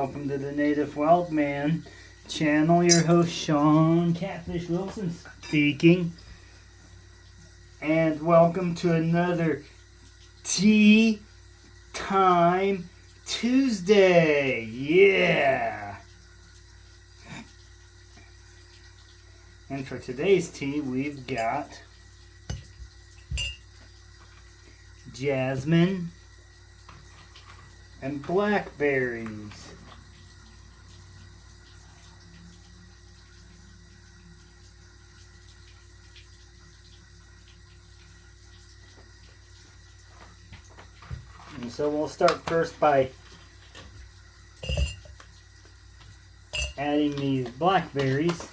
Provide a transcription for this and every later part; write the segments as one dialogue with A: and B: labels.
A: welcome to the Native Wild Man channel. Your host Sean Catfish Wilson speaking. And welcome to another Tea Time Tuesday. Yeah! And for today's tea, we've got Jasmine and Blackberries. And so we'll start first by adding these blackberries.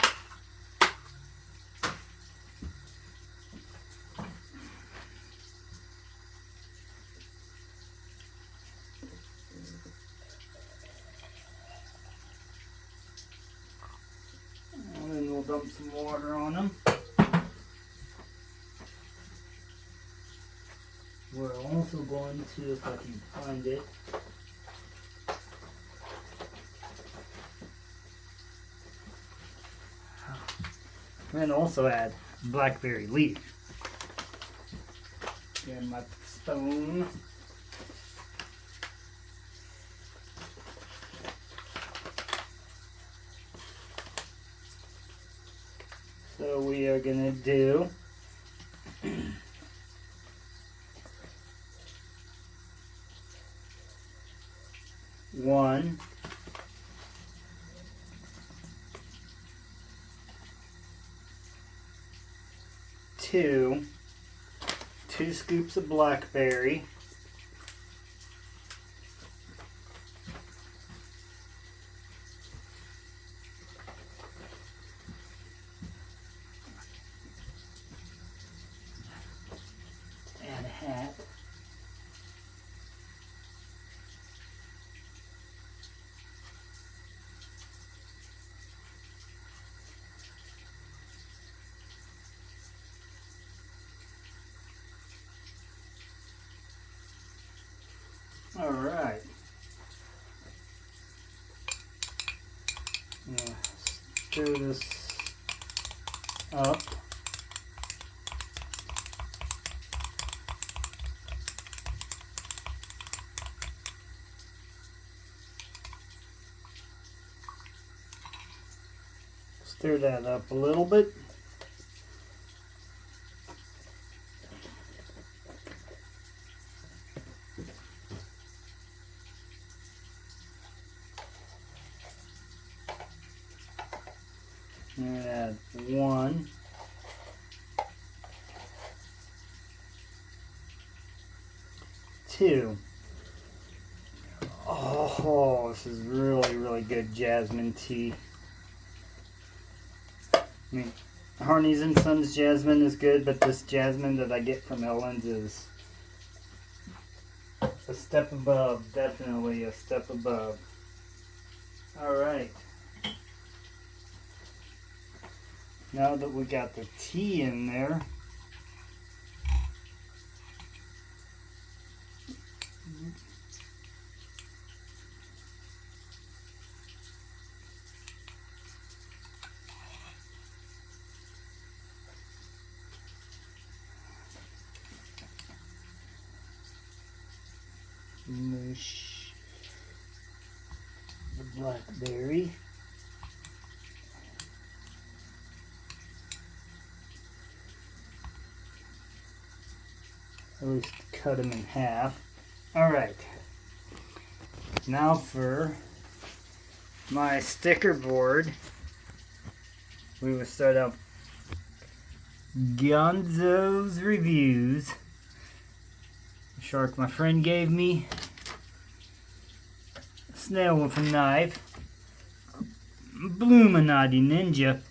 A: And then we'll dump some water on them. We're also going to, if I can find it, and also add blackberry leaf. And my spoon. So we are going to do one, two scoops of blackberry, add a hat, all right. Stir this up. Stir that up a little bit. And add one, two. Oh, this is really good jasmine tea. I mean, Harney's and Sons jasmine is good, but this jasmine that I get from Ellen's is a step above. Definitely a step above. All right. Now that we got the tea in there, mush the blackberry. At least cut them in half. Alright. Now for my sticker board. We will start out Gonzo's Reviews. Shark my friend gave me. Snail with a Knife. Bloominati Ninja.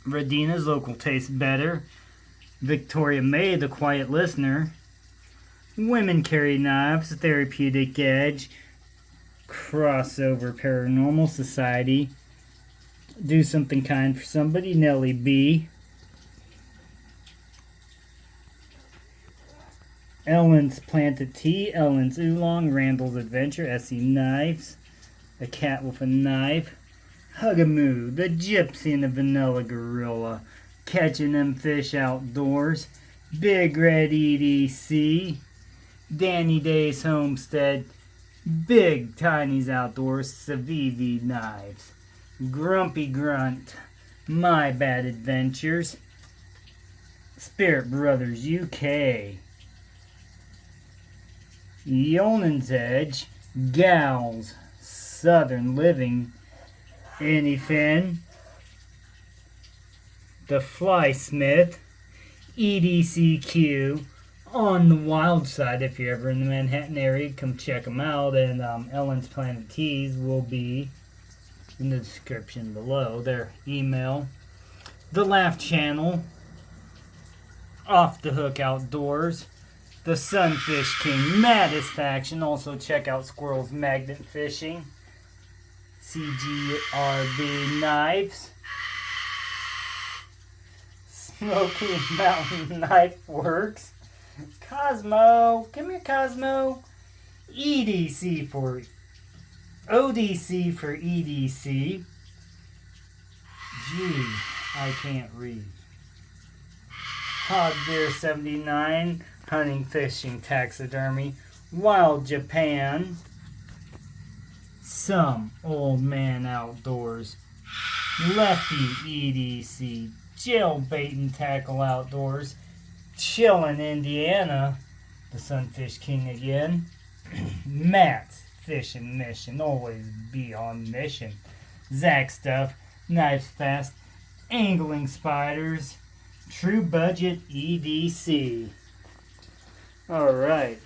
A: Radina's Local Tastes Better. Victoria May, The Quiet Listener. Women Carry Knives, Therapeutic Edge. Crossover Paranormal Society. Do Something Kind for Somebody, Nellie B. Ellen's Planted Tea, Ellen's Oolong, Randall's Adventure, Essie Knives. the cat with a knife. Hugamoo, the gypsy and the vanilla gorilla, catching them fish outdoors. Big Red EDC, Danny Day's Homestead, Big Tiny's Outdoors, Civivi Knives, Grumpy Grunt, My Bad Adventures, Spirit Brothers UK, Yonan's Edge, Gals, Southern Living, Anyfin, The Flysmith, EDCQ, On the Wild Side. If you're ever in the Manhattan area, come check them out. And Ellen's Planet Teas will be in the description below. Their email. The Laugh Channel, Off the Hook Outdoors, The Sunfish King, Maddest Faction. Also check out Squirrel's Magnet Fishing, CGRB Knives, Smoky Mountain Knife Works, Cosmo, come here Cosmo, EDC for ODC for EDC. Gee, I can't read. Hog Beer 79, Hunting, Fishing, Taxidermy, Wild Japan, Some Old Man Outdoors, Lefty EDC, Jailbait and Tackle Outdoors, Chillin' Indiana, the Sunfish King again, Matt's Fishing Mission, always be on mission, Zach Stuff, Knives Fast, Angling Spiders, True Budget EDC. Alright,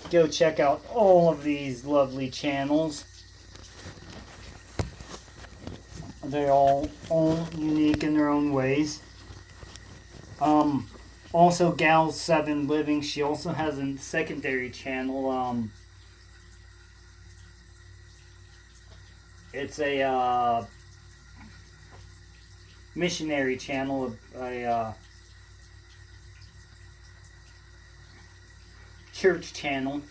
A: go check out all of these lovely channels. They're all unique in their own ways. Also, Gal's 7 Living, she also has a secondary channel. It's a missionary channel, a church channel.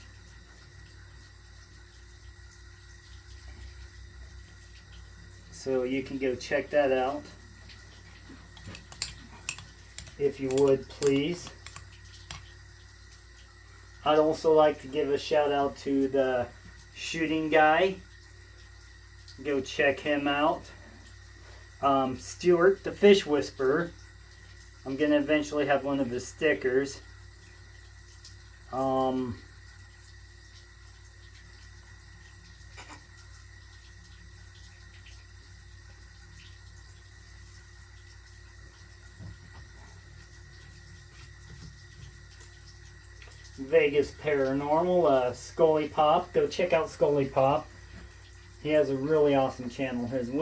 A: So you can go check that out, if you would, please. I'd also like to give a shout out to the shooting guy. Go check him out. Stuart, the Fish Whisperer. I'm going to eventually have one of his stickers. Vegas Paranormal, Scully Pop. Go check out Scully Pop. He has a really awesome channel. His his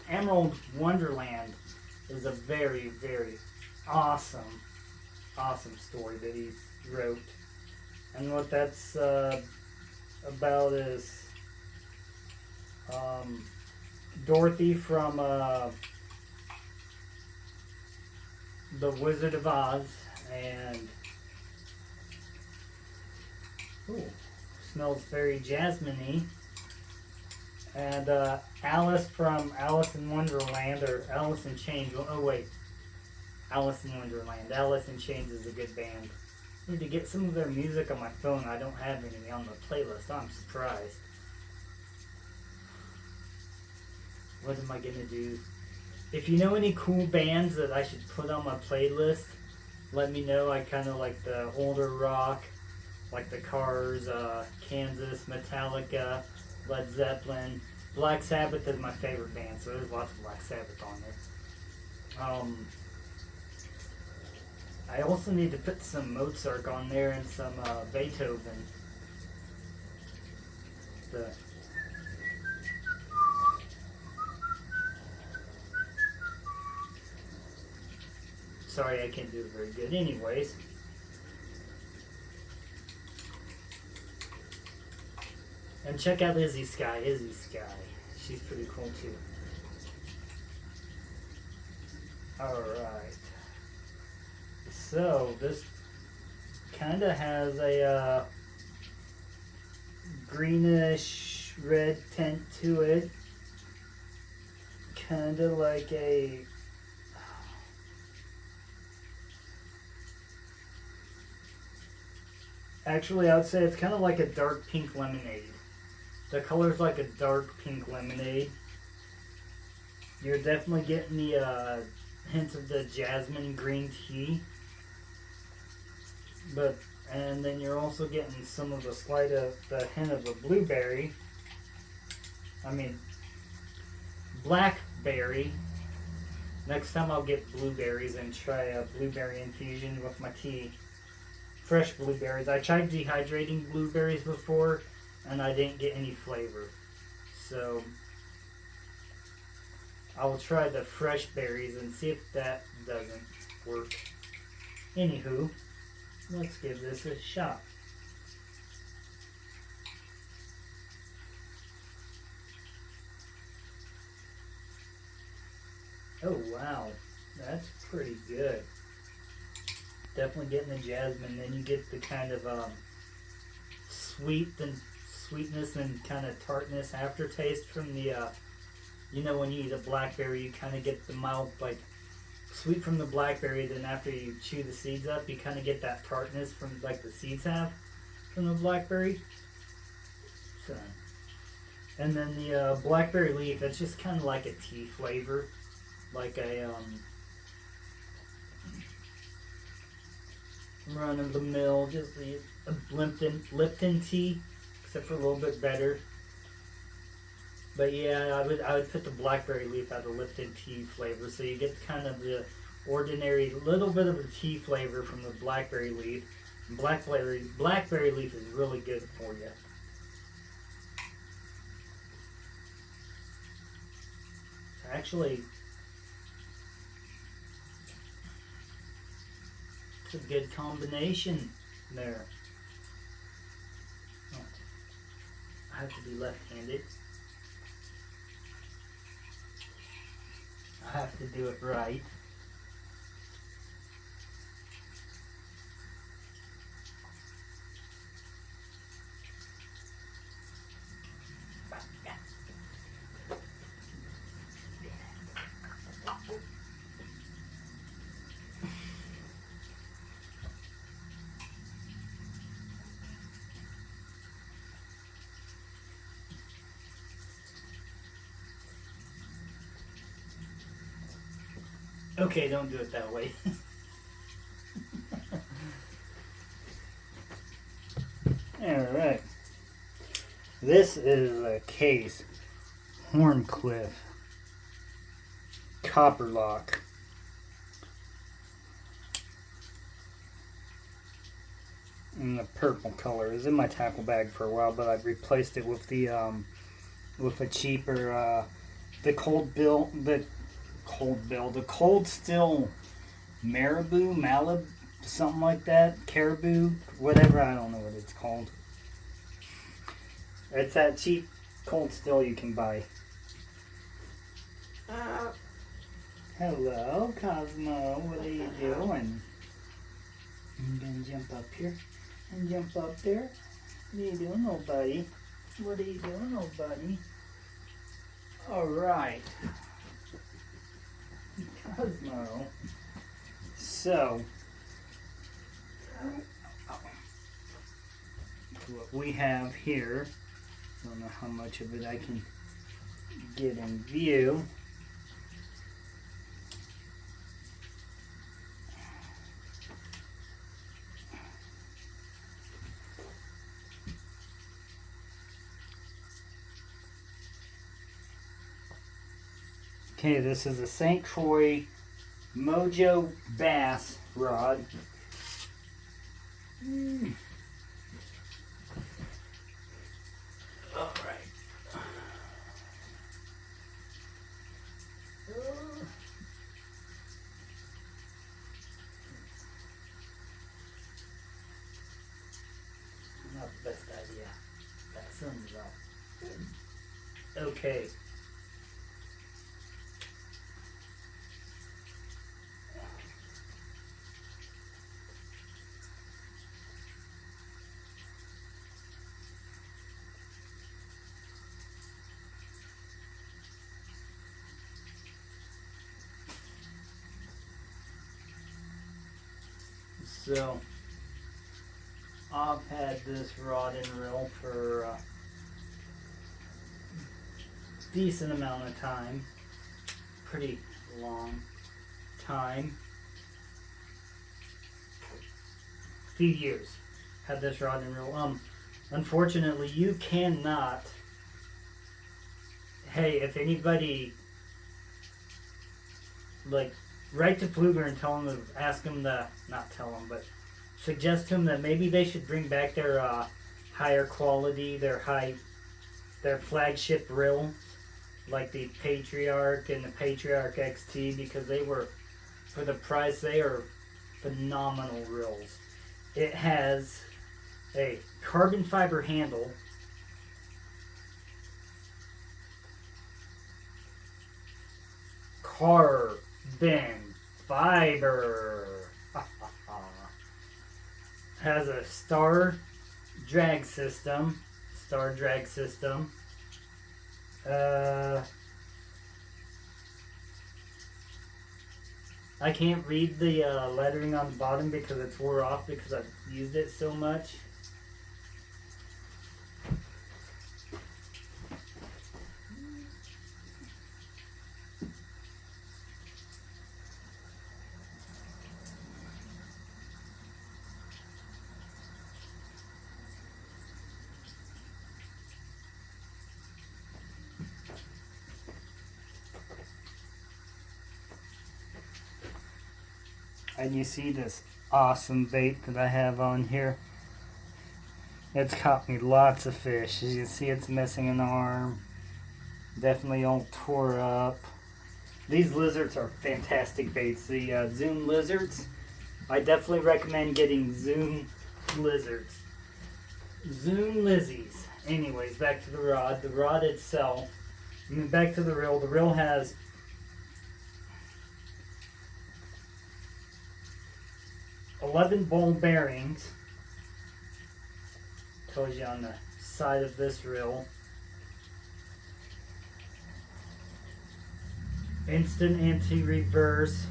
A: Emerald Wonderland is a very, very awesome story that he wrote. And what that's about is Dorothy from The Wizard of Oz, and smells very jasmine-y. And Alice from Alice in Wonderland, or Alice in Chains. Oh wait, Alice in Wonderland. Alice in Chains is a good band. I need to get some of their music on my phone. I don't have any on the playlist. I'm surprised. What am I gonna do? If you know any cool bands that I should put on my playlist, let me know. I kind of like the older rock, like the Cars, Kansas, Metallica, Led Zeppelin. Black Sabbath is my favorite band, so there's lots of Black Sabbath on there. I also need to put some Mozart on there and some Beethoven. Sorry, I can't do it very good. Anyways. And check out Izzy Sky. She's pretty cool too. Alright. So, this kind of has a greenish red tint to it. Kind of like a... Actually, I would say it's kind of like a dark pink lemonade. The color's like a dark pink lemonade. You're definitely getting the hints of the jasmine green tea. And then you're also getting some of the hint of a blueberry. I mean, blackberry. Next time I'll get blueberries and try a blueberry infusion with my tea. Fresh blueberries. I tried dehydrating blueberries before and I didn't get any flavor. So I will try the fresh berries and see if that doesn't work. Anywho, let's give this a shot. Oh wow, that's pretty good. Definitely getting the jasmine. Then you get the kind of sweetness and kind of tartness aftertaste from the when you eat a blackberry, you kind of get the mild like sweet from the blackberry. Then after you chew the seeds up, you kind of get that tartness from like the seeds have from the blackberry. So, and then the blackberry leaf, it's just kind of like a tea flavor, like a run of the mill, just a Lipton tea, except for a little bit better. But yeah, I would put the blackberry leaf out of Lipton tea flavor, so you get kind of the ordinary little bit of a tea flavor from the blackberry leaf. And blackberry leaf is really good for you. Actually, it's a good combination there. Oh, I have to be left-handed. I have to do it right. Okay, don't do it that way. Alright. This is a case. Horncliffe. Copper lock. In the purple color. It was in my tackle bag for a while, but I've replaced it with the with a cheaper the Cold Still Marabou, Malibu, something like that, Caribou, whatever, I don't know what it's called. It's that cheap Cold Still you can buy. Hello, Cosmo, what are you doing? I'm gonna jump up here and jump up there. What are you doing, old buddy? What are you doing, old buddy? Alright. Cosmo. So, what we have here, I don't know how much of it I can get in view. Okay, this is a St. Croix Mojo bass rod. All right. Not the best idea. That sun's out. Okay. So I've had this rod and reel for a decent amount of time, pretty long time, few years. Had this rod and reel. Unfortunately, you cannot. Hey, if anybody like write to Pfluger and tell them to ask them to not tell them, but suggest to them that maybe they should bring back their higher quality, their flagship reel, like the Patriarch and the Patriarch XT, because they were, for the price, they are phenomenal reels. It has a carbon fiber handle, carbon fiber, has a star drag system, I can't read the lettering on the bottom because it's wore off because I've used it so much. And you see this awesome bait that I have on here. It's caught me lots of fish. As you can see, it's missing an arm. Definitely all tore up. These lizards are fantastic baits. The Zoom lizards. I definitely recommend getting Zoom lizards. Zoom lizzies. Anyways, back to the rod. The rod itself. Back to the reel. The reel has 11 ball bearings. Tells you on the side of this reel. Instant anti-reverse.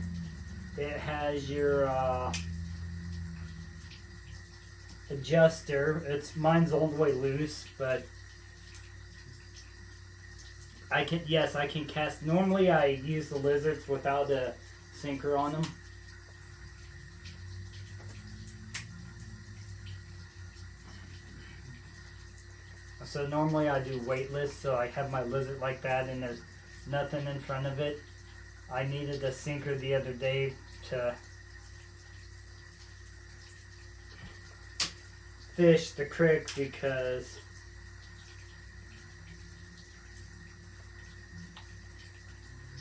A: It has your adjuster. Mine's all the way loose, but I can cast. Normally I use the lizards without a sinker on them. So normally I do weightless, so I have my lizard like that and there's nothing in front of it. I needed a sinker the other day to fish the creek because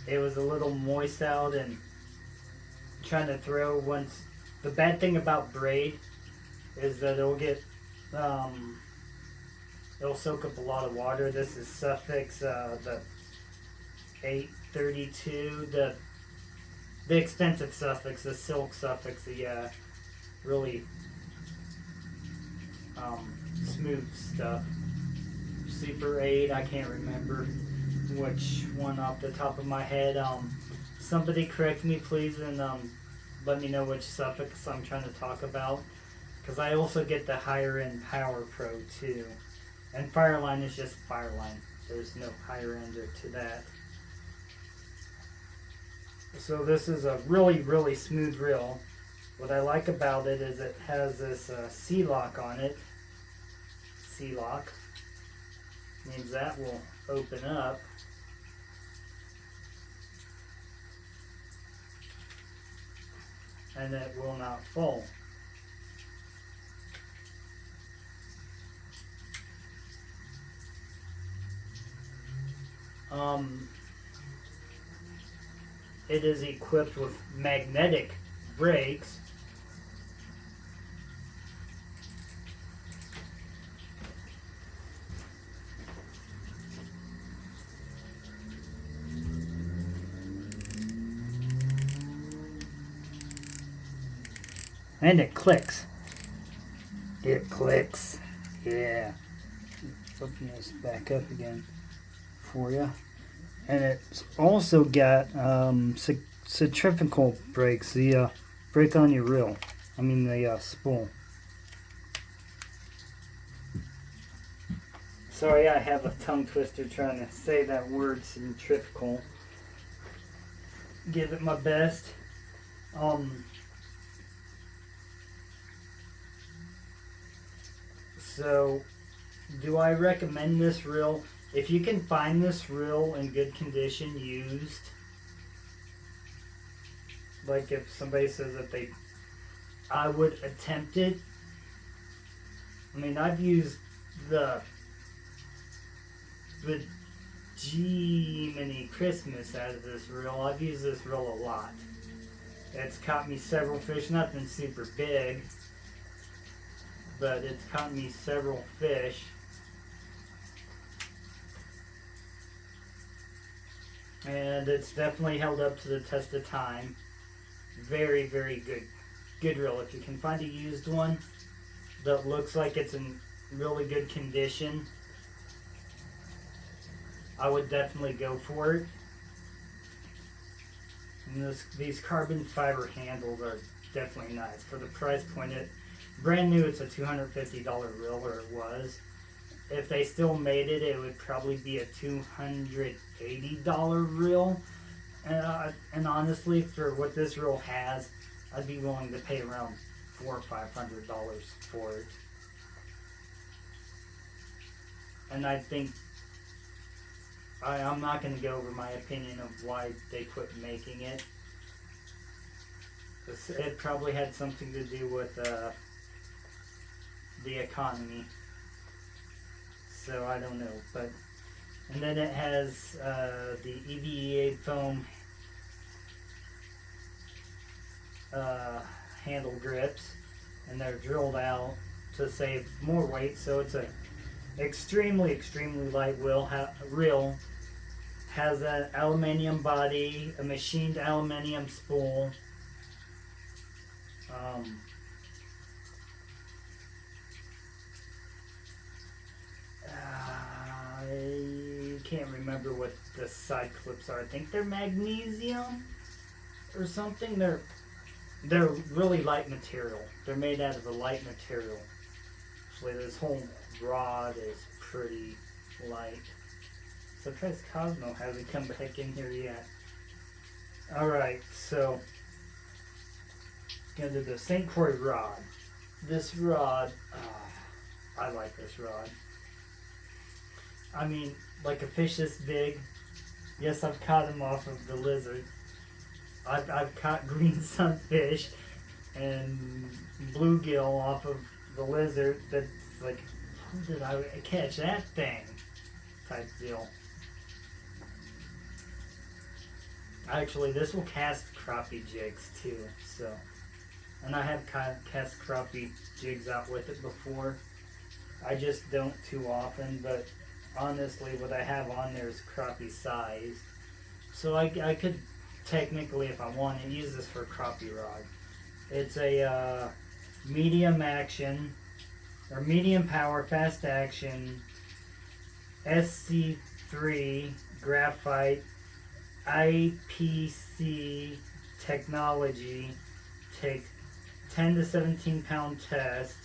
A: it was a little moist out and trying to throw once. The bad thing about braid is that it'll get it'll soak up a lot of water. This is Suffix, the 832, the expensive Suffix, the silk Suffix, the really smooth stuff. Super 8, I can't remember which one off the top of my head. Somebody correct me please and let me know which Suffix I'm trying to talk about, because I also get the higher end Power Pro too. And Fireline is just Fireline. There's no higher ender to that. So this is a really, really smooth reel. What I like about it is it has this C-lock on it. C-lock means that will open up. And it will not fall. It is equipped with magnetic brakes. And it clicks. It clicks. Yeah. Open this back up again for you. And it's also got centrifugal brakes, the brake on your reel. I mean the spool. Sorry, I have a tongue twister trying to say that word centrifugal. Give it my best. So, do I recommend this reel? If you can find this reel in good condition, used, like if somebody says that I would attempt it. I mean, I've used the G-mini Christmas out of this reel. I've used this reel a lot. It's caught me several fish, nothing super big, but it's caught me several fish. And it's definitely held up to the test of time. Very, very good reel. If you can find a used one that looks like it's in really good condition, I would definitely go for it. And these carbon fiber handles are definitely nice for the price point. Brand new, it's a $250 reel, or it was. If they still made it, it would probably be a $280 reel. And honestly, for what this reel has, I'd be willing to pay around $400 or $500 for it. And I think I'm not going to go over my opinion of why they quit making it. It probably had something to do with the economy. So I don't know, and then it has the EVA foam handle grips, and they're drilled out to save more weight. So it's a extremely light reel. Has an aluminium body, a machined aluminium spool. I can't remember what the side clips are. I think they're magnesium or something. They're really light material. They're made out of a light material. Actually, this whole rod is pretty light. Surprised Cosmo hasn't come back in here yet. Alright, so gonna do the St. Croix rod. This rod, I like this rod. I mean, like a fish this big. Yes, I've caught them off of the lizard. I've caught green sunfish and bluegill off of the lizard. That's like, how did I catch that thing? Type deal. Actually, this will cast crappie jigs too. So, and I have cast crappie jigs out with it before. I just don't too often, but honestly, what I have on there is crappie sized. So I could technically, if I wanted, use this for a crappie rod. It's a medium action, or medium power, fast action, SC3 graphite IPC technology. Take 10 to 17 pound test.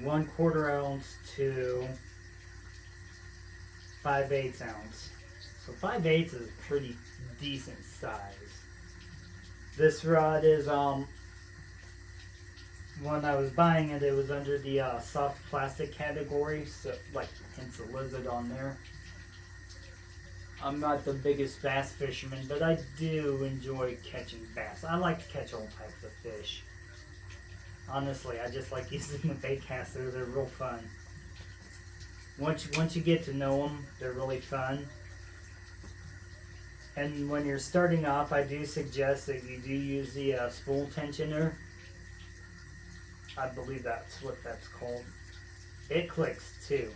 A: 1/4 ounce to 5/8 ounce. So 5/8 is a pretty decent size. This rod is when I was buying it, it was under the soft plastic category, so like hence a lizard on there. I'm not the biggest bass fisherman, but I do enjoy catching bass. I like to catch all types of fish. Honestly, I just like using the bait caster. They're real fun. Once you get to know them, they're really fun. And when you're starting off, I do suggest that you do use the spool tensioner. I believe that's what that's called. It clicks too.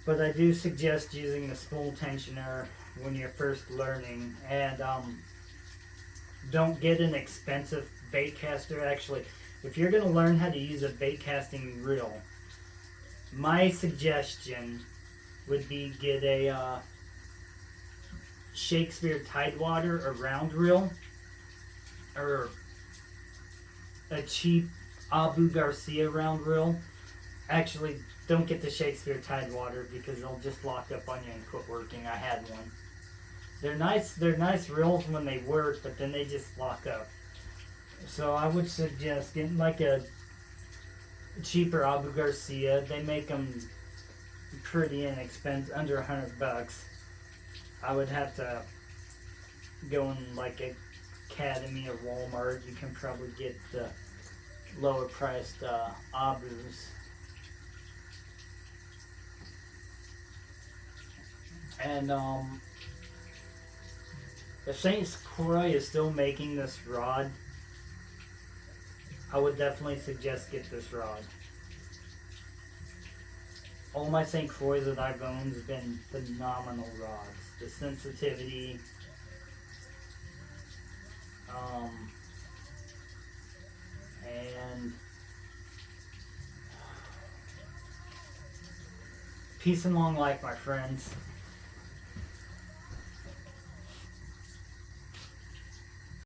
A: But I do suggest using the spool tensioner when you're first learning. And Don't get an expensive bait caster. Actually, if you're going to learn how to use a bait casting reel, my suggestion would be get a Shakespeare Tidewater, a round reel, or a cheap Abu Garcia round reel. Actually, don't get the Shakespeare Tidewater because they'll just lock up on you and quit working. I had one. They're nice. They're nice reels when they work, but then they just lock up. So I would suggest getting like a cheaper Abu Garcia. They make them pretty inexpensive, under $100. I would have to go in like a Academy or Walmart. You can probably get the lower priced Abus. And if St. Croix is still making this rod, I would definitely suggest get this rod. All my St. Croix that I've owned have been phenomenal rods. The sensitivity, and peace and long life, my friends.